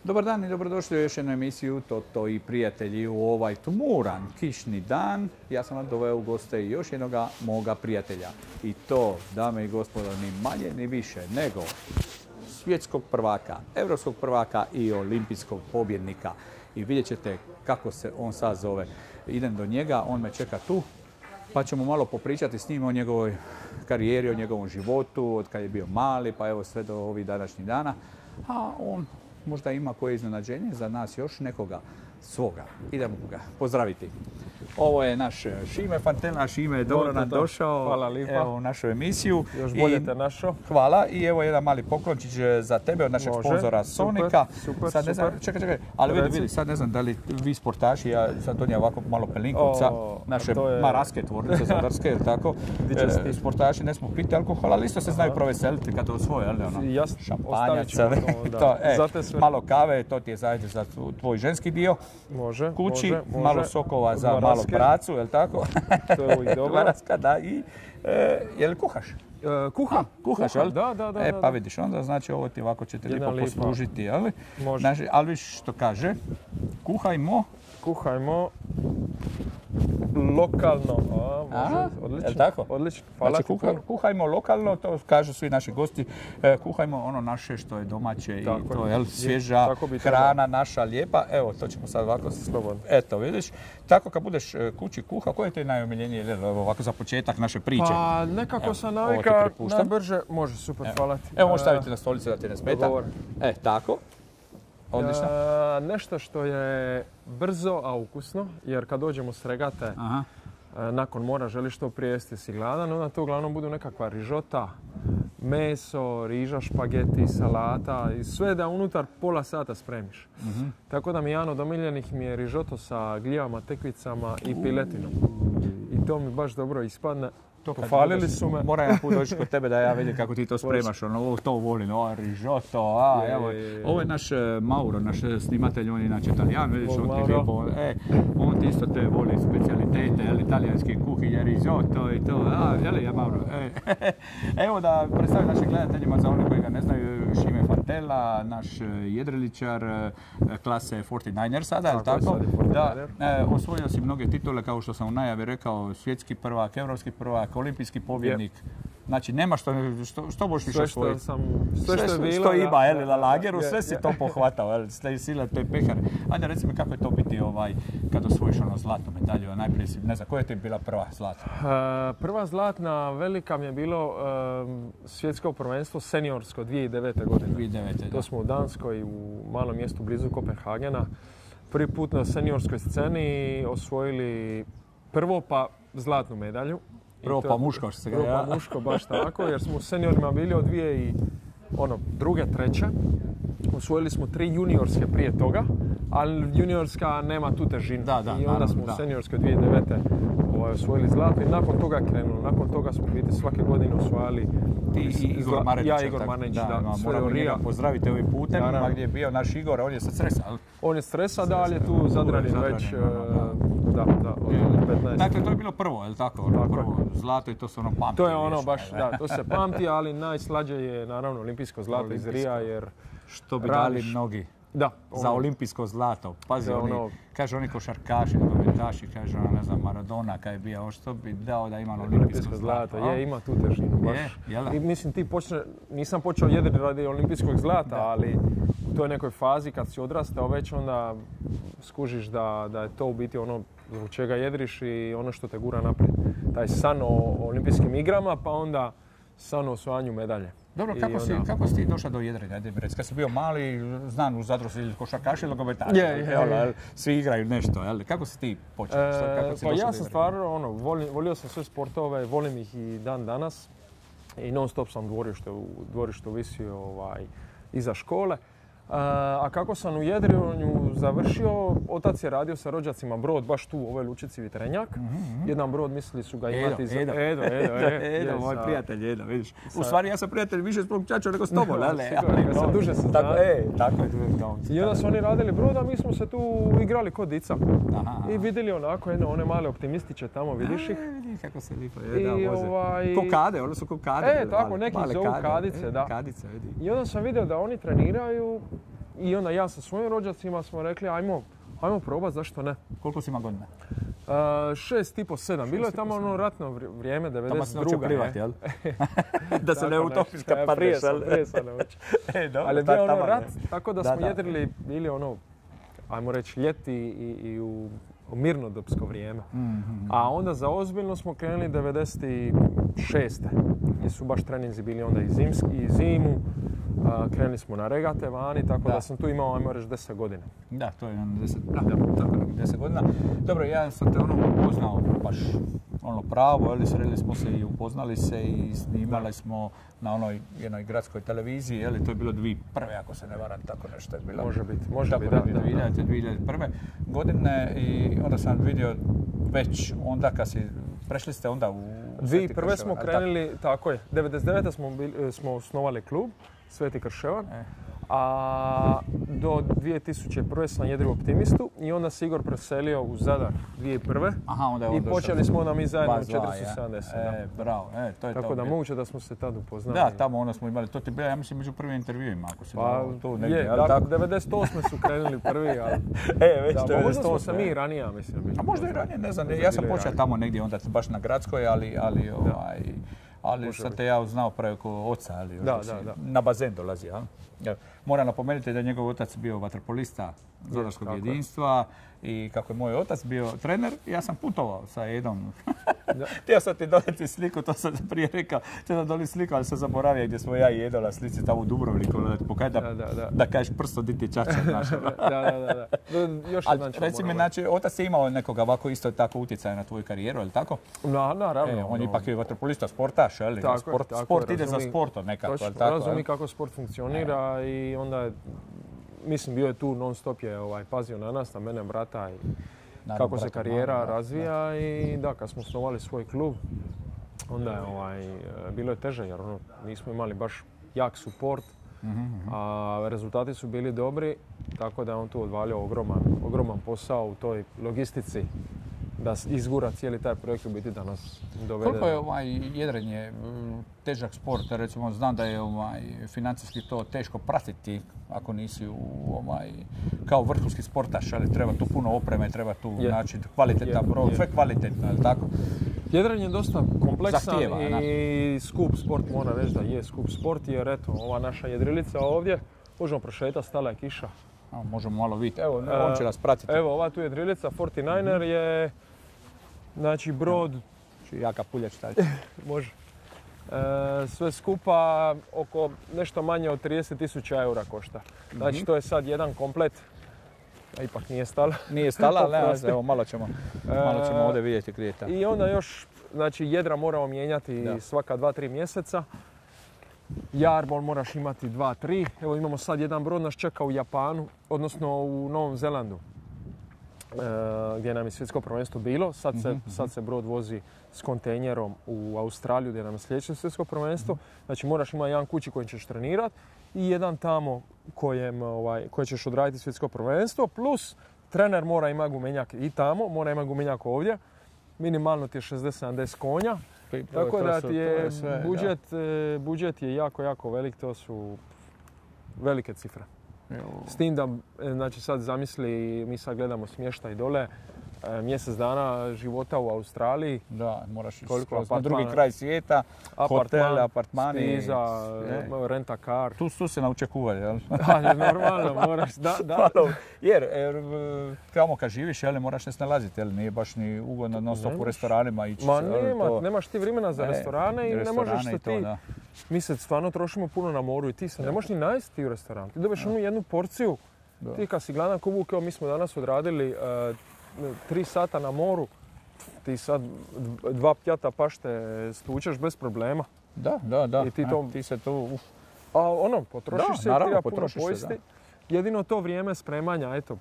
Dobar dan i dobrodošli u još jednu emisiju Toto i prijatelji. U ovaj tmuran, kišni dan ja sam vam doveo u goste još jednoga moga prijatelja. I to, dame i gospodo, ni manje ni više nego svjetskog prvaka, europskog prvaka i olimpijskog pobjednika. I vidjet ćete kako se on sad zove. Idem do njega, on me čeka tu, pa ćemo malo popričati s njim o njegovoj karijeri, o njegovom životu, od kad je bio mali, pa evo sve do ovih današnjih dana. A on možda ima koje iznenađenje za nas još nekoga svoga. Idemo ga pozdraviti. Ovo je naš Šime Fantela. Šime, dobro nam došao. Hvala lijepa. Evo u našu emisiju. Još bolje te našao. Hvala. I evo jedan mali poklončić za tebe od našeg sponzora Sonika. Super, sad ne znam, čekaj. Ali vidi, sad ne znam da li vi sportaši, ja sam donio ovako malo pelinkovca, naše maraske tvornice zadarske, tako. Sportaši ne smo piti alkohol, ali isto se znaju proveseliti kad to osvoje, šampanjac, malo kave, to ti je zajedno za tvoj ženski dio. Može. Kući, malo sokova za malo pracu, je li tako? To je uvijek dobro. Maraska, da. I je li kuhaš? Kuhaš, jel? Da. Pa vidiš, onda znači ovo ti ovako će te lijepo poslužiti, jel? Može. Znači, ali viš što kaže, kuhajmo lokalno. Može, odlično. Je li tako? Odlično, hvala. Znači, kuhajmo lokalno, to kažu svi naši gosti, kuhajmo ono naše što je domaće tako i to je svježa hrana naša lijepa. Evo, to ćemo sad ovako slobodno. Eto, vidiš. Tako kad budeš kući kuha, koje ti je najomiljenije ovako za početak naše priče? Pa nekako sam navika najbrže. Može, super, hvala ti. Evo, možeš staviti na stolicu da ti ne smeta. Tako. Odlično. Nešto što je brzo, a ukusno, jer kad dođemo s regate, nakon mora želiš što prije jesti, si gladan, onda to uglavnom budu nekakva rižota, meso, riža, špageti, salata i sve da unutar pola sata spremiš. Tako da mi jedan od omiljenih mi je rižoto sa gljivama, tekvicama i piletinom. I to mi baš dobro ispadne. Pohvalili su me. Moram jedan put doći kod tebe da ja vidim kako ti to spremaš. To volim, rižoto. Ovo je naš Mauro, naš snimatelj, on je inače Italijan, vidiš, on ti isto te voli specijalitete, italijanske kuhinje, rižoto i to. Jel' ja Mauro? Evo da predstavim našim gledateljima za one koji ga ne znaju, Šime Fantela, naš jedriličar klase 49er sada, je li tako? Da, osvojio si mnoge titule, kao što sam u najavi rekao, svjetski prvak, europski prvak, olimpijski pobjednik. Znači, nema što možeš više osvojiti. Sve što je bilo. Što ima, na lageru, sve si to pohvatao, sila te pehar. Ajde, reci mi kako je to biti kad osvojiš ono zlatnu medalju, najprije si, ne znam, koja ti je bila prva zlatna? Prva zlatna velika mi je bilo svjetsko prvenstvo seniorsko 2009. godine. 2009. To smo u Danskoj, u malom mjestu blizu Kopenhagena. Prvi put na seniorskoj sceni osvojili prvo pa zlatnu medalju. Prvo pa muško što se gleda. Prvo pa muško, baš tako, jer smo u seniorima bili od druge, treće. Osvojili smo 3 juniorske prije toga, ali juniorska nema tu težinu. I onda smo u seniorskoj 2009. Osvojili zlato i nakon toga krenulo. Nakon toga smo biti svake godine osvojili Igor Marenić. Ja, Igor Marenić, moramo njega pozdraviti ovim putem, gdje je bio naš Igor, on je sa stresa. On je stresa, ali je tu Zadranin već. Dakle, to je bilo prvo, je li tako? Prvo zlato i to se pamti. To je baš, to se pamti, ali najslađe je naravno olimpijsko zlato iz Rija, jer što bi dali mnogi za olimpijsko zlato. Pazi, kaže oni košarkaši, nogometaši, kaže ne znam, Maradona kad je bio, što bi dao da ima olimpijsko zlato. Ima tu težinu baš. I mislim, nisam počeo jedriti radi olimpijskog zlata, ali u toj nekoj fazi kad si odrastao već onda skužiš da je to u biti ono zbog čega jedriš i ono što te gura naprijed. Taj san o olimpijskim igrama, pa onda san o osvajanju medalje. Dobro, kako si ti došao do jedrenja? Ajde mi reci, kad si bio mali, znam u Zadru si košarkaši ili nogometaši. Svi igraju nešto, jel? Kako si ti počeo? Pa ja sam stvarno, volio sam sve sportove, volim ih i dan danas. I non stop sam u dvorištu visio iza škole. A kako sam u jedrenju završio, otac je radio sa rođacima brod baš tu u ovoj lučici Vitrenjak. Jedan brod mislili su ga imati za... Edo, moj prijatelj, Edo, vidiš. U stvari ja sam prijatelj više s mog čača nego s tobom, ali? Sigurno, duže se zna. Tako je. I onda su oni radili brod, a mi smo se tu igrali kod dica. I vidjeli onako one male optimistiće tamo, vidiš ih. Vidi kako se lipo voze. Kokade, one su kokade. Tako, neki zovu kadice, da. I onda sam vidio da oni treniraju. I onda ja sa svojim rođacima smo rekli ajmo probati, zašto ne? Koliko si ima godina? 6,5, 7. Bilo je tamo ono ratno vrijeme, 92. Tamo si naučio plivati, jel? Da se ne utopiš kad padneš, jel? Prije sam naučio. Ali je bio ono rat, tako da smo jedrili, bili ono, ajmo reći, ljeti i u mirnodopsko vrijeme. A onda za ozbiljno smo krenuli 96. Gdje su baš treninzi bili onda i zimu. Krenuli smo na regate vani, tako da sam tu imao, ajmo reći, 10 godina. Da, to je 10 godina. Dobro, ja sam te upoznao baš pravo, ali sredili smo se i upoznali se i snimali smo na jednoj gradskoj televiziji, to je bilo 2001. ako se ne varam, tako nešto je bilo. Može biti, da. 2001. godine i onda sam vidio već onda kad si, prešli ste onda u 2001. smo krenuli, tako je, 99. smo osnovali klub Sveti Krševan, a do 2001. sam jedrio Optimistu i onda se Igor preselio u Zadar 2001. I počeli smo onda mi zajedno u 470. Bravo, to je to. Tako da moguće da smo se tad upoznali. Da, tamo onda smo imali, to ti bilo, ja mislim, među prvim intervjuima, ako si tu negdje. Je, 98. su krenuli prvi, ali... već 98. Možda smo se mi ranije, mislim. A možda i ranije, ne znam, ja sam počeo tamo negdje onda baš na gradskoj, ali sad te ja znao preko oca, na bazen dolazi, Moram napomenuti da je njegov otac bio vaterpolista Zadarskog jedinstva i kako je moj otac bio trener, ja sam putovao sa Edom. Htio sam ti donijeti sliku, to sam prije rekao, htio sam donijeti sliku, ali sam zaboravio gdje smo ja i Edo na slici tamo u Dubrovniku, da kažeš prstom di ti čača. Da. Još jedan ćemo. Reci mi, znači, otac je imao nekoga ovako isto tako utjecaja na tvoju karijeru, je li tako? Naravno. On je ipak je vaterpolista, sportaš, je li? Sport ide za sportom nekako, je li tako? Razumi kako sport funkcionira i onda mislim, bio je tu non stop je pazio na nas, na mene, brata i kako se karijera razvija i da, kad smo osnovali svoj klub, onda je bilo je teže jer nismo imali baš jak suport, a rezultati su bili dobri, tako da je on tu odvalio ogroman posao u toj logistici da izgura cijeli taj projekt u biti da nas dovede. Koliko je jedrenje težak sport? Recimo, znam da je financijski to teško pratiti ako nisi kao vrhunski sportaš, ali treba tu puno opreme, treba tu naći kvalitetan broj, sve kvalitetno, je li tako? Jedrenje je dosta kompleksan i skup sport, moram reći da je skup sport, jer eto, ova naša jedrilica ovdje, možemo prošetati, stala je kiša. Možemo malo vidjeti, evo, on će nas pratiti. Evo, ova tu jedrilica 49er je, znači, brod... Jaka puljač taj. Može. Sve skupa oko nešto manje od 30.000 eura košta. Znači, to je sad jedan komplet. A ipak nije stala. Nije stala, ali evo, malo ćemo ovdje vidjeti gdje je ta. I onda još, znači, jedra moramo mijenjati svaka 2-3 mjeseca. Jarbol moraš imati 2-3. Evo imamo sad jedan brod, nas čeka u Japanu, odnosno u Novom Zelandu, gdje nam je svjetsko prvenstvo bilo. Sad se brod vozi s kontejnerom u Australiju gdje nam je sljedeće svjetsko prvenstvo. Znači moraš imati jedan kući kojim ćeš trenirati i jedan tamo koje ćeš odraditi svjetsko prvenstvo. Plus trener mora imati gumenjak i tamo, mora imati gumenjak ovdje. Minimalno ti je 60-70 konja. Tako da ti je budžet je jako, jako velik, to su velike cifre. S tim da, znači sad zamisli, mi sad gledamo smještaj dole, mjesec dana života u Australiji. Da, moraš ići Koliko na drugi kraj svijeta, hotele, apartmani. Spiza, renta kar. Tu se nauče kuvat, jel? Da, normalno, moraš, da. Jer tamo kad živiš, jel, moraš se snalaziti, jel, nije baš ni ugodno non stop u restoranima ići. Ma nemaš ti vremena za restorane i ne možeš se ti... Mi se stvarno trošimo puno na moru i ti se ne možeš ni najesti u restoran. Ti dobiješ onu jednu porciju, ti kad si gladan ko vuk, mi smo danas odradili 3 sata na moru, ti sad 2 pjata pašte stučeš bez problema. Da. I ti se to... A potrošiš se i treba puno pojesti. Jedino to vrijeme spremanja, eto,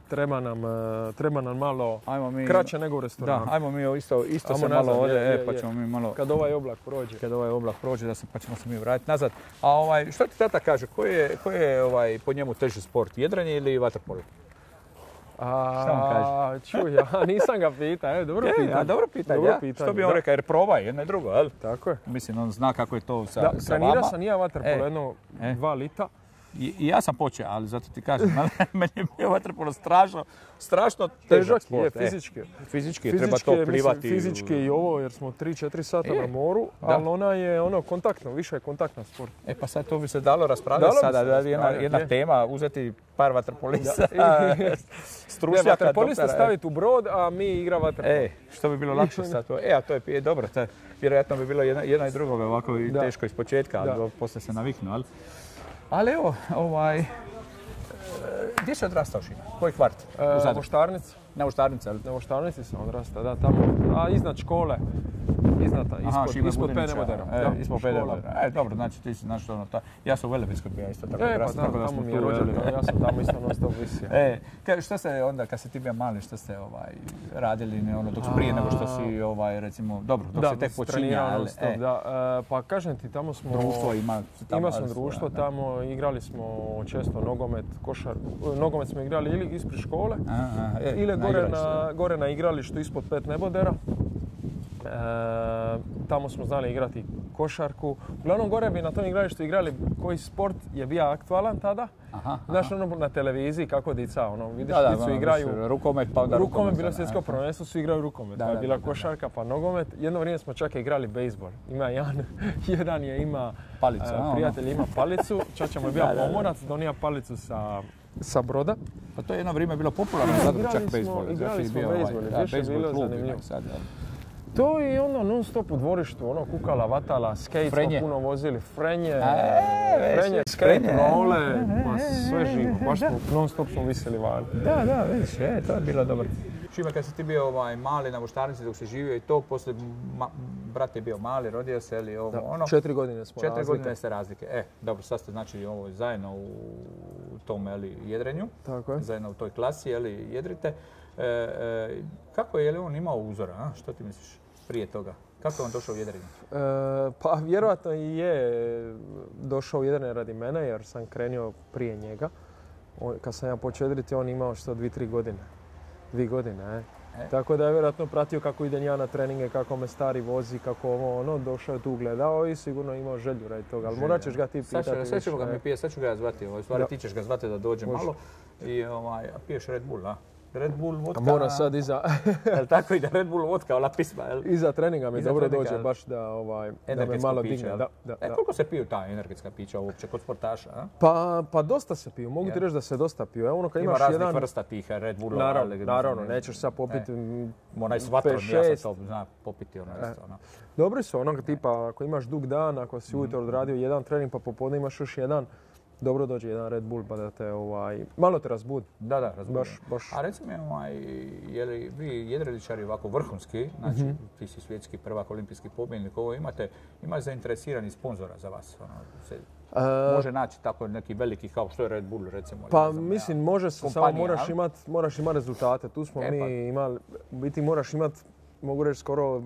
treba nam malo kraće nego u restoranu. Da, ajmo mi isto se malo ovdje, pa ćemo mi malo... Kad ovaj oblak prođe. Pa ćemo se mi vratiti nazad. A što ti tata kaže, koji je po njemu teži sport, jedrenje ili vaterpolo? Šta on kaže? Čuj, ja nisam ga pitao, dobro pitanje. Što bi on rekao, jer probaj jedno i drugo, jel? Tako je. Mislim, on zna kako je to sa vama. Trenirao sam i ja vaterpolo jedno 2 lita. I ja sam počeo, ali zato ti kažem, meni je bio vaterpolo strašno težak sport. Fizički treba to plivati. Fizički i ovo, jer smo 3-4 sata na moru, ali ona je kontaktno, više je kontaktna sport. Pa sad to bi se dalo raspravljati sada, jedna tema, uzeti par vaterpolista, stručnjaka. Vaterpolista staviti u brod, a mi igra vaterpolo. Što bi bilo lakše sad to. A to je dobro, vjerojatno bi bilo jedna i drugoga ovako i teško ispočetka, ali poslije se naviknu, ali... Ali evo, gdje si odrastao, Šime? Koji kvart? Voštarnica. Na Voštarnici, ali? Na Voštarnici sam odrastao, da, tamo, iznad škole. Ispod Penebodera. Ispod Penebodera. Dobro, znači ti si znaš ono, ja sam u Velebiskoj bio isto tako odrastao. Pa tamo mi je rođeno, ja sam tamo isto non-stop visio. Šta ste onda, kad si ti bio mali, šta ste radili dok prije nego što si recimo, dobro, dok se tek počinja? Pa kažem ti, tamo smo... Društvo ima. Imao sam društvo tamo, igrali smo često nogomet, košar. Nogomet smo igrali ili ispred škole, ili gore na igralištu ispod Penebodera. Tamo smo znali igrati košarku. Uglavnom gore bi na tom igralištu igrali koji sport je bio aktualan tada. Znaš na televiziji kako dica, vidiš dicu igraju rukomet, pa onda rukomet. Bilo svjetsko prvenstvo, su igraju rukomet. Pa je bila košarka, pa nogomet. Jedno vrijeme smo čak igrali bejsbol. Ima jedan je ima prijatelj ima palicu, čača mu je bio pomorac, donija palicu sa broda. Pa to je jedno vrijeme bilo popularno, zato čak bejsbol. Igrali smo bejsbol, više je bilo zanimljivo. To je non stop u dvorištu, kukala, vatala, skate smo puno vozili, frenje, skate role, sve živo, baš non stop smo visili vani. Da, vidiš, to je bilo dobro. Šime, kad si ti bio mali na Voštarnici dok si živio i to, poslije brat je bio mali, rodio se ili ovo, 4 godine smo razlike. 4 godine ste razlike. Dobro, sad ste znači zajedno u tom jedrenju, zajedno u toj klasi, jedrite. Kako je on imao uzora, što ti misliš prije toga? Kako je on došao u jedrenje? Pa vjerojatno i je došao u jedrenje radi mene jer sam krenio prije njega. Kad sam ja počeo jedriti, on imao 2-3 godine. 2 godine, Tako da je vjerojatno pratio kako idem ja na treninge, kako me stari vozi, kako došao je tu gledao i sigurno imao želju radi toga. Ali morat ćeš ga ti pitati. Sad ću ga ja zvati. U stvari ti ćeš ga zvati da dođe malo i piješ Red Bull, a? Red Bull vodka. Moram sad iza... Jel tako ide Red Bull vodka, ona pisma, jel? Iza treninga mi dobro dođe baš da me malo digne. Koliko se piju ta energetska pića uopće kod sportaša, a? Pa dosta se piju, mogu ti reći da se dosta piju. Ima raznih vrsta tih Red Bulla. Naravno, nećeš sad popiti 5-6. S vatrom, ja sam to zna popiti isto. Dobri su onog tipa, ako imaš dug dan, ako si ujutro odradio jedan trening pa popodne imaš još jedan, dobro dođe jedan Red Bull pa da te malo te razbudi. Da, razbudi. Baš. A reci mi, je li vi jedriličari ovako vrhunski, znači ti si svjetski prvak, olimpijski pobjednik, ovo imate zainteresiranih sponzora za vas? Može naći tako neki veliki kao što je Red Bull recimo? Pa mislim može se, samo moraš imati rezultate. Tu smo mi imali, u biti moraš imati, mogu reći skoro,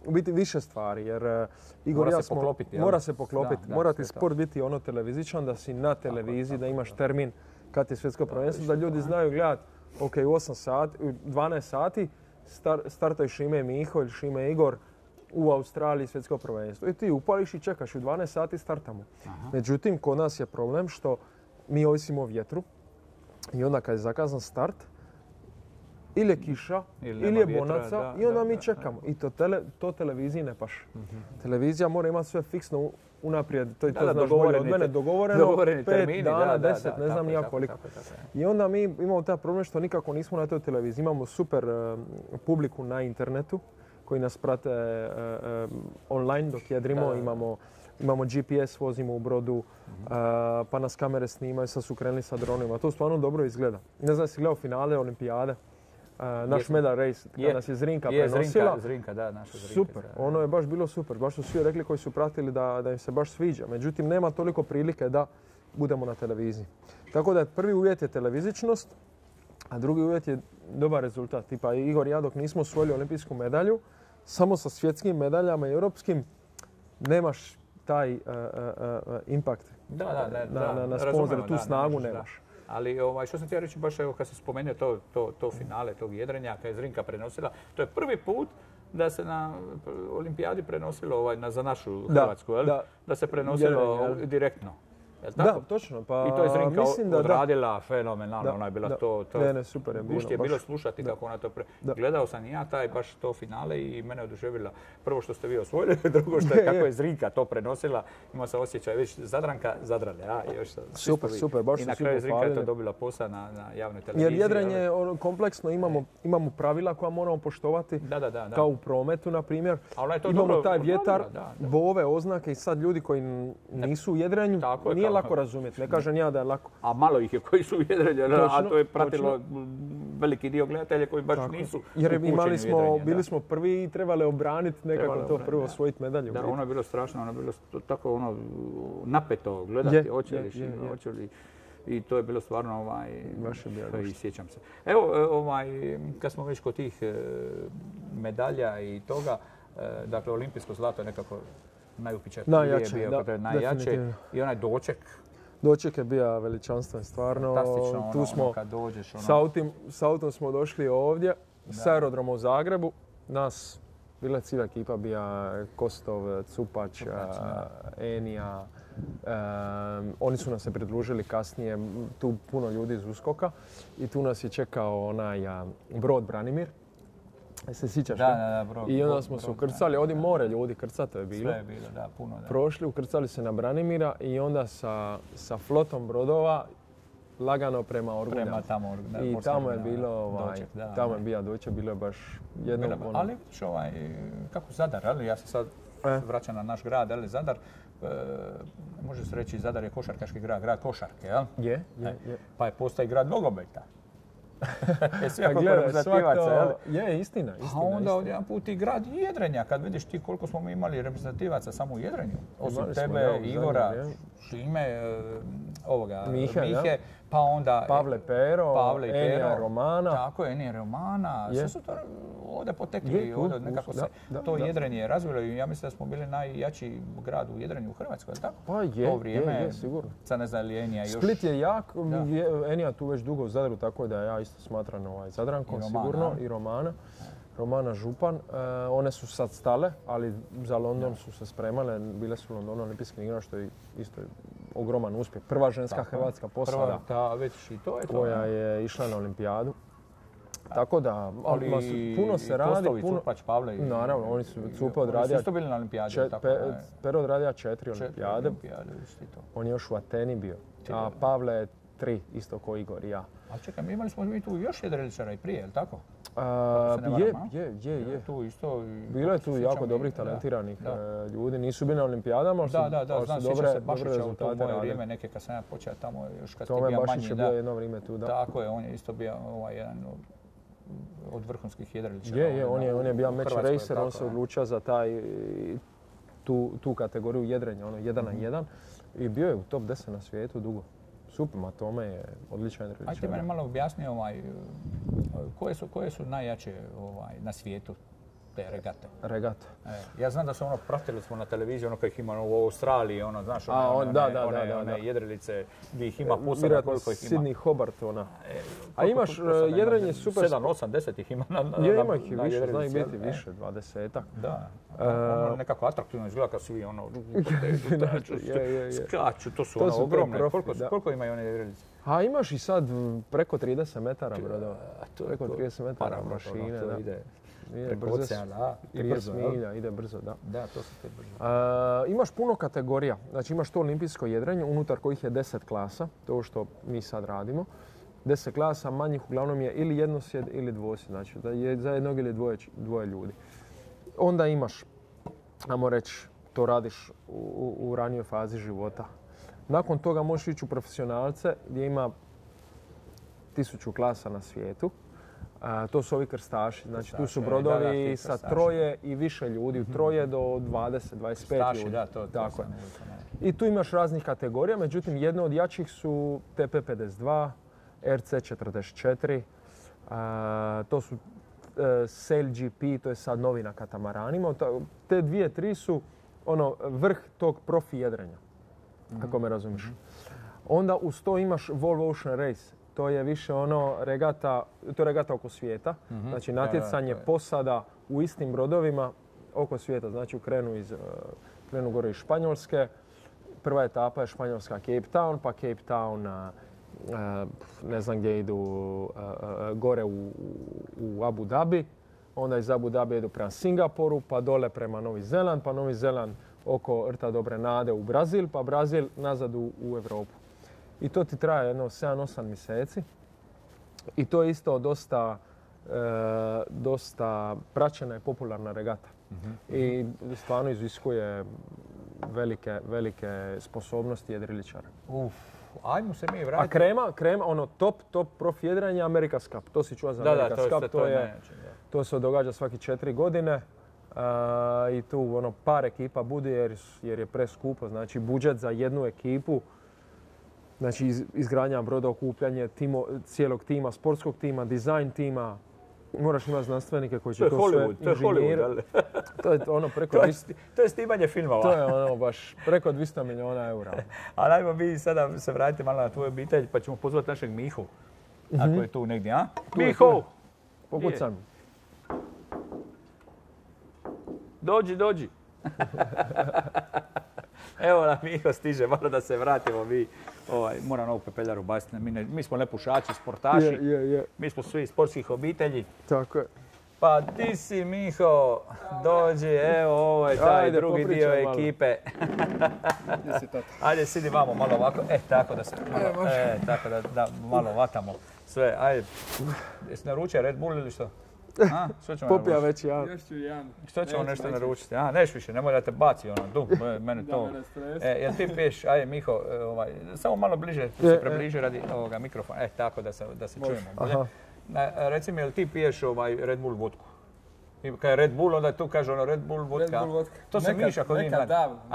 u biti više stvari, jer Igor ja smo... Mora se poklopiti. Mora ti sport biti televizičan, da si na televiziji, da imaš termin kad je svjetsko prvenstvo, da ljudi znaju gledati, u 8 sati, u 12 sati startaju Šime Miho ili Šime Igor u Australiji svjetsko prvenstvo. I ti upališ i čekaš, u 12 sati startamo. Međutim, kod nas je problem što mi ovisimo o vjetru i onda kad je zakazan start, ili je kiša, ili je bonaca i onda mi čekamo. I to televiziji ne paše. Televizija mora imati sve fiksno unaprijed, to znaš bolje od mene, dogovoreno 5 dana, 10, ne znam nija koliko. I onda mi imamo taj problem što nikako nismo na toj televiziji. Imamo super publiku na internetu koji nas prate online dok jedrimo, imamo GPS, vozimo u brodu, pa nas kamere snimaju, sad su krenuli sa dronovima. To stvarno dobro izgleda. Ne znam, si gledao finale Olimpijade, naš medal race, kada nas je Zrinka prenosila. Zrinka, da, naša Zrinka. Super, ono je baš bilo super. Baš su svi rekli koji su pratili da im se baš sviđa. Međutim, nema toliko prilike da budemo na televiziji. Tako da prvi uvjet je televizičnost, a drugi uvjet je dobar rezultat. Tipa Igor i ja dok nismo osvojili olimpijsku medalju, samo sa svjetskim medaljama i europskim nemaš taj impact na sponzore, tu snagu nemaš. Ali što sam htio reći, baš evo kad se spomenuo to finale tog jedrenja, kad je Zrinka prenosila, to je prvi put da se na Olimpijadi prenosilo za našu Hrvatsku, da se prenosilo direktno. Da, točno. Pa i to je Zrinka odradila fenomenalno, ona je bila to... Ne, super je bilo. Gušt je bilo slušati kako ona to... Gledao sam i ja baš to finale i mene oduševila. Prvo što ste vi osvojili, drugo što je kako je Zrinka to prenosila. Imao sam osjećaj već Zadranka zadrale. Super, baš su svi pohvalili. I na kraju Zrinka je to dobila posao na javnoj televiziji. Jer jedrenje je kompleksno, imamo pravila koja moramo poštovati. Kao u prometu, na primjer. Imamo taj vjetar, bove, oznake i sad ljudi koji nisu u jedrenju, nije lako razumjeti, ne kažem ja da je lako. A malo ih je koji su u jedrenju, a to je pratilo veliki dio gledatelja koji baš nisu upućeni u jedrenje. Bili smo prvi i trebali obraniti nekako to prvo, osvojiti medalju. Da, ono je bilo strašno, ono je bilo tako napeto gledati, hoće li. I to je bilo stvarno i sjećam se. Evo, kad smo već kod tih medalja i toga, dakle, olimpijsko zlato je nekako najupečatljivije bio, najjače. I onaj doček. Doček je bio veličanstven, stvarno. Fantastično, tu smo, kad dođeš. S autom smo došli ovdje, s aerodroma u Zagrebu. Nas, bila je cijela ekipa, bija Kostov, Cupač, Enija. Oni su nam se pridružili kasnije, tu puno ljudi iz USKOK-a. I tu nas je čekao onaj brod Branimir. Se sjećaš? Da, I onda smo se ukrcali, ovdje more ljudi, krcato je bilo. Sve je bilo, da, puno. Da. Prošli, ukrcali se na Branimira i onda sa flotom brodova lagano prema Orgunja. I tamo je bilo, tamo je bio doček, bilo je baš jedno... Ali vidiš kako Zadar, ali ja se sad vraćam na naš grad, ali Zadar, može se reći Zadar je košarkaški grad košarke, jel? Je. Pa je postaje grad nogometa. Je, istina. A onda jedan put i grad jedrenja, kad vidiš ti koliko smo mi imali reprezentativaca samo u jedrenju. Osim tebe, Igora, Šime, Mihe, pa onda Pavle Pero, Enija Romana. Tako je, Enija Romana. Sve su to ovdje potekli, nekako se to jedrenje razvilo i ja mislim da smo bili najjači grad u jedrenju u Hrvatskoj, je li tako? Pa je, sigurno. Sad ne znam li Enija još... Split je jak, Enija tu već dugo u Zadru, tako da ja isto smatram Zadrankom sigurno i Romana. Romana Župan. One su sad stale, ali za London su se spremale. Bile su u Londonu olimpijske igre, što je isto ogroman uspjeh. Prva ženska hrvatska posada koja je išla na olimpijadu. Tako da, puno se radi. Kostovi, Cupač, Pavle. Naravno, oni su Cupa odradio... Oni su isto bili na olimpijadi. Pero odradio 4 olimpijade. On je još u Ateni bio. A Pavle je 3, isto ko Igor i ja. A čekaj, imali smo mi tu još jedriličara i prije, je li tako? Je. Tu isto... Bilo je tu jako dobrih, talentiranih ljudi. Nisu bili na olimpijadama, ali su dobre rezultate radili. U vrijeme neke kad sam ja počeo tamo, još kad Tome Bašić je bio jedno vrijeme tu, da. Tako je, on je isto bio jedan od vrhunskih jedriličara. On je bio match racer, on se odlučio za tu kategoriju jedrenja, 1 na 1. I bio je u top 10 na svijetu dugo. Super, Tome je odličan jedriličar. Ajde meni malo objasni koje su najjače na svijetu te regate? Ja znam da su pratili smo na televiziji, kad ih ima u Australiji, znaš, one jedrilice gdje ih ima posebno koliko ih ima. Sydney Hobart, A imaš jedrenje super... 7, 8, 10 ih ima na ima ih više, zna ih biti više, 20-ak. Da, nekako atraktivno izgleda kad svi skaču, to su ogromne. Koliko imaju one jedrilice? A imaš i sad preko 30 metara brodova. Preko 30 metara mašine. To ide preko oceana. 30 milja, ide brzo, da. Da, to su te brzo. Imaš puno kategorija. Znači imaš to olimpijsko jedrenje, unutar kojih je 10 klasa, to što mi sad radimo. 10 klasa, manjih uglavnom je ili jednosjed ili dvosjed, znači da je za jednog ili dvoje ljudi. Onda imaš, ajmo reći, to radiš u ranijoj fazi života. Nakon toga možeš ići u profesionalce gdje ima 1000 klasa na svijetu. To su ovi krstaši, znači tu su brodovi sa troje i više ljudi, troje do 20, 25 ljudi. Da, to tako je. I tu imaš raznih kategorija, međutim jedno od jačih su TP52, RC44, to su Sail GP, to je sad novi na katamaranima. Te dvije, tri su vrh tog profi jedrenja, ako me razumiješ. Onda uz to imaš Volvo Ocean Race, to je više regata, to je regata oko svijeta. Znači natjecanje posada u istim brodovima oko svijeta. Znači krenu gore iz Španjolske. Prva etapa je Španjolska Cape Town, pa Cape Town ne znam gdje idu gore u Abu Dhabi. Onda iz Abu Dhabi idu prema Singapuru, pa dole prema Novi Zeland, pa Novi Zeland oko Rta Dobre Nade u Brazil, pa Brazil nazad u Europu. I to ti traje jedno 7-8 mjeseci. I to je isto dosta praćena i popularna regata. I stvarno iziskuje velike sposobnosti jedriličara. Ajmo se mi vratiti. A krema, top profi jedrenja, America's Cup. To si čuo za America's Cup. To se događa svaki 4 godine. I tu par ekipa bude jer je preskupo. Znači budžet za jednu ekipu, znači izgradnja broda, okupljanje cijelog tima, sportskog tima, dizajn tima. Moraš imati znanstvenike koji će to sve inženjeri. To je preko 200... To je snimanje filmova. To je baš preko 200 milijuna eura. Ali ajmo mi sada se vratiti malo na tvoju obitelj pa ćemo pozvati našeg Mihu. Ako je tu negdje, a? Miho! Pokucam. Dođi. Evo nam Miho stiže, malo da se vratimo mi. Moram ovu pepeljaru baciti. Mi smo nepušači, sportaši. Mi smo svi iz sportskih obitelji. Tako je. Pa ti si Miho, dođi, evo ovo je taj drugi dio ekipe. Ajde, sidi vamo malo ovako. Tako da se tako da malo vatamo sve. Ajde, jesi naručio Red Bull ili što? Popija već jedan. Što ćemo nešto naručiti? Neš više, nemoj da te baci mene to. Jel ti piješ, ajde Miho, samo malo bliže, se približi radi ovoga mikrofona. Tako da se čujemo. Reci mi, jel ti piješ Red Bull vodku? Kad je Red Bull, onda tu kaže Red Bull vodka. To se miša kod njih.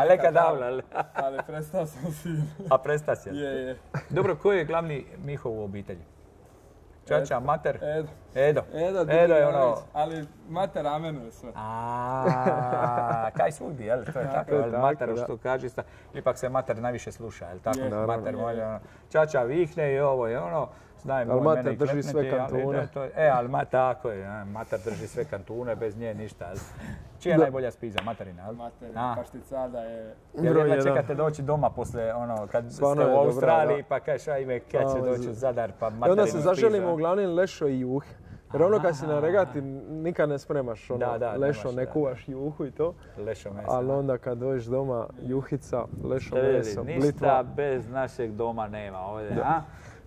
Neka davno. Ali prestao sam si. A prestao si? Je. Dobro, koji je glavni Miho u obitelji? Čača, mater? Edo. Edo je ali mater amenuje sve. Kaj svugdje, jel? To je tako, mater što kaže. Ipak se mater najviše sluša, jel tako? Mater može, Čača vihne i ovo i ono. Ali mater drži sve kantune. Ali tako je, mater drži sve kantune, bez nje ništa. Čija je najbolja spiza, materina? Materina, pašticada je... Jer jedva čekate doći doma posle kad ste u Australiji pa kažeš ajme kad će doći u Zadar pa materinu spiza. I onda se zaželimo uglavnom lešo i juhe. Jer kad si na regati nikad ne spremaš lešo, ne kuvaš juhu i to. Lešo meso. Ali onda kad dođeš doma juhica, lešo meso, blitva. Ništa bez našeg doma nema ovdje,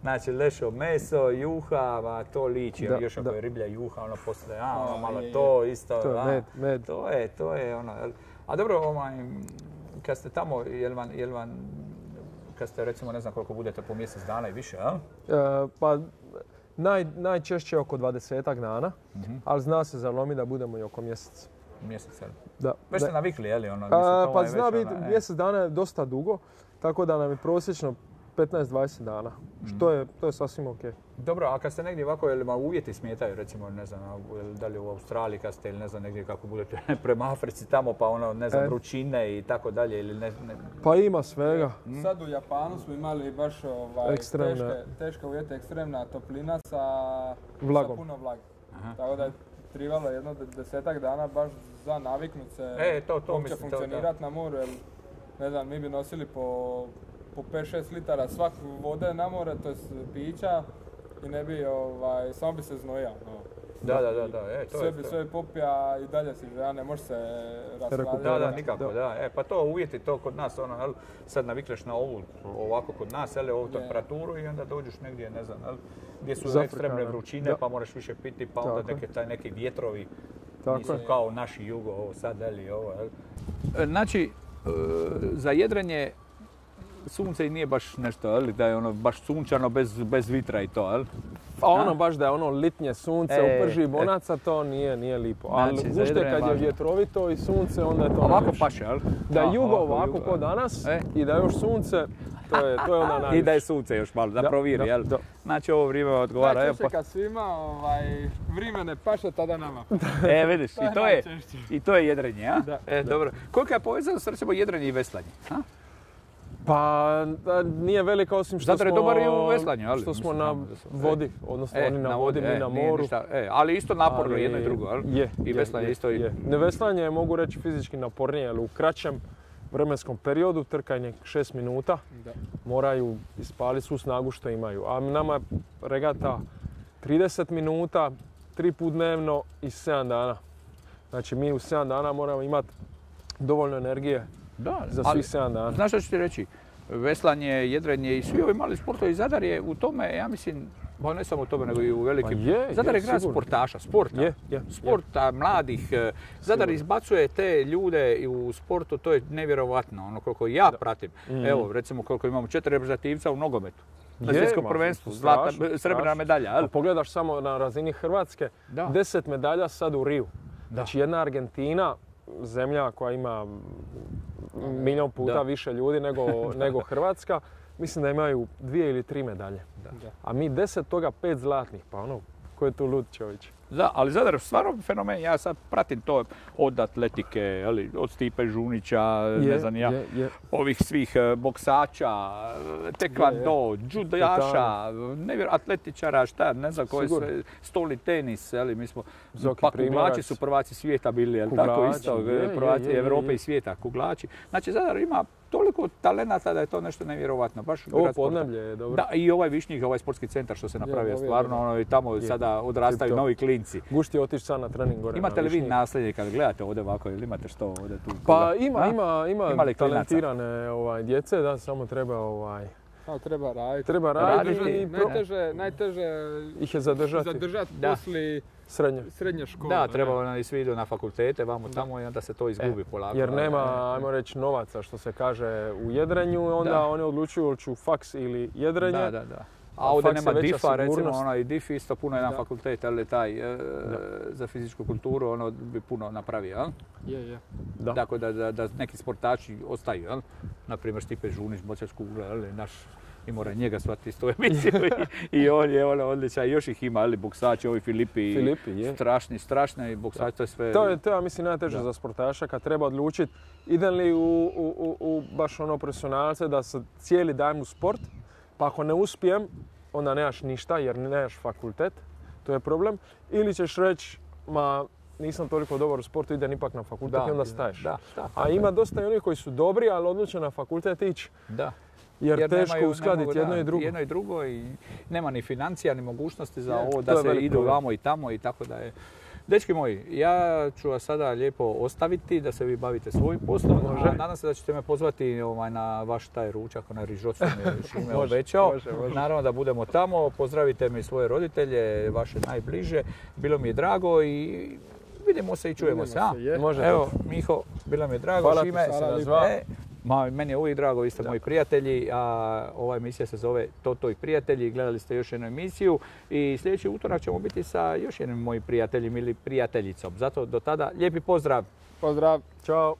Znači lešo meso, juha, to liči, još ako je riblja juha, poslije, malo to isto. To je med. To je ono. A dobro, kad ste tamo, jel vam, kad ste recimo ne znam koliko budete po mjesec dana i više, jel? Pa najčešće oko 20 dana, ali zna se zalomi da budemo i oko mjeseca. Mjesec, jel? Da. Već ste navikli, je li? Pa zna biti, mjesec dana je dosta dugo, tako da nam je prosječno 15-20 dana, što je sasvim ok. Dobro, a kad ste negdje ovako, jel vam uvjeti smetaju, recimo, ne znam, da li u Australiji kad ste ili ne znam negdje kako budete prema Africi tamo, pa ne znam, vrućine i tako dalje ili ne... Pa ima svega. Sad u Japanu smo imali baš teške uvjete, ekstremna toplina sa puno vlage. Tako da je trivalo jedno 10 dana baš za naviknut se uopće funkcionirati na moru, jer ne znam, mi bi nosili po po 5-6 litara svak vode na more, to je pića i ne bi, samo bi se znojao. Da, to je sve popija i dalje si žena, ne može se rasladiti. Da, nikako, da. Pa to uvjeti to kod nas, sad navikneš na ovu, ovako kod nas, ovu temperaturu i onda dođeš negdje, ne znam, gdje su ekstremne vrućine, pa moraš više piti, pa onda neki vjetrovi nisu kao naši jugo, ovo sad, Znači, za jedrenje sunce i nije baš nešto, da je baš sunčano bez vitra i to, Pa baš da je litnje sunce u prži bonaca, to nije lipo. Ali gušte kad je vjetrovito i sunce, onda je to ovako paše, Da je jugo ovako ko danas i da je još sunce, to je onda najviše. I da je sunce još malo, da proviri, jel? Znači ovo vrijeme odgovara. Najčešće kad svima vrijeme ne paše, tada nama. Vidiš, i to je jedrenje, a? Dobro. Kolika je povezanost, recimo, jedrenje i veslanje? Pa nije velika osim što smo, dobar i u veslanju, ali, što smo na vodi, odnosno oni na vodi, mi na moru. Ali isto naporno, jedno i drugo, ali? I veslanje isto. Veslanje je, mogu reći, fizički napornije, ali u kraćem vremenskom periodu, trkanje 6 minuta, moraju ispaliti svu snagu što imaju. A nama je regata 30 minuta, 3 put dnevno i 7 dana. Znači mi u 7 dana moramo imati dovoljno energije za svih 7 dana. Znaš što ću ti reći? Veslanje, jedrenje i svi ovi mali sportovi, Zadar je u tome, ja mislim, ne samo u tome, nego i u velikim. Zadar je grad sportaša, sporta, mladih. Zadar izbacuje te ljude u sportu, to je nevjerovatno, koliko ja pratim. Evo, recimo koliko imamo 4 reprezentativca u nogometu. Na svjetskom prvenstvu, srebrna medalja. Pogledaš samo na razini Hrvatske, 10 medalja sad u Riju. Znači jedna Argentina, zemlja koja ima milion puta više ljudi nego Hrvatska, mislim da imaju 2 ili 3 medalje. A mi 10 toga 5 zlatnih, pa ko je tu lud čovječ? Da, ali Zadar stvarno fenomen, ja sad pratim to od atletike, od Stipe Žunića, ne znam ja, ovih svih boksača, tekvando, judaša, atletičara, ne znam koji sve, stolni tenis, mi smo, pa kuglači su prvaci svijeta bili, tako isto, prvaci Europe i svijeta, kuglači. Znači Zadar ima toliko talenata da je to nešto nevjerovatno. Ovo podneblje je dobro. Da, i ovaj Višnjik, ovaj sportski centar što se napravio, stvarno, i tamo sada odrastaju novi klinci. Gušti otići sad na trening gore. Imate li vi nasljednje kad gledate ovdje ovako ili imate što ovdje tu? Pa ima talentirane djece, da, samo treba treba raditi. Treba raditi i najteže ih je zadržati poslije srednje škole. Da, treba i svi idu na fakultete, vamo tamo i onda se to izgubi polako. Jer nema, ajmo reći, novaca što se kaže u jedrenju, onda oni odlučuju ili ću faks ili jedrenje. Da. A ovdje nema DIF-a, recimo, i DIF isto puno jedan fakultet, ali taj za fizičku kulturu, ono bi puno napravio, jel? Je. Tako da neki sportači ostaju, jel? Naprimjer Stipe Žunić, bočač kugle, naš, i mora njega shvatiti s tu emisiju i on je odličan, još ih ima, ali boksači, ovi Filipi, strašni boksači, to je sve... To je, ja mislim, najteže za sportaša kad treba odlučiti idem li u baš profesionalce da se cijeli dajem u sport, pa ako ne uspijem, onda nemaš ništa jer nemaš fakultet, to je problem. Ili ćeš reći, nisam toliko dobar u sportu, idem ipak na fakultet i onda staješ. A ima dosta i onih koji su dobri, ali odluče na fakultet ići. Jer teško uskladiti jedno i drugo. Jedno i drugo i nema ni financija, ni mogućnosti za ovo da se idu vamo i tamo i tako da je. Dečki moji, ja ću vas sada lijepo ostaviti da se vi bavite svojim poslom. Nadam se da ćete me pozvati na vaš taj ručak, onaj rižot što mi je Šime obećao. Naravno da budemo tamo, pozdravite mi svoje roditelje, vaše najbliže. Bilo mi je drago i vidimo se i čujemo se. Evo, Miho, bilo mi je drago. Hvala Šime, meni je uvijek drago, vi ste moji prijatelji, a ova emisija se zove Toto i prijatelji. Gledali ste još jednu emisiju i sljedeći utorak ćemo biti sa još jednim mojim prijateljem ili prijateljicom. Zato do tada, lijepi pozdrav! Pozdrav! Ćao!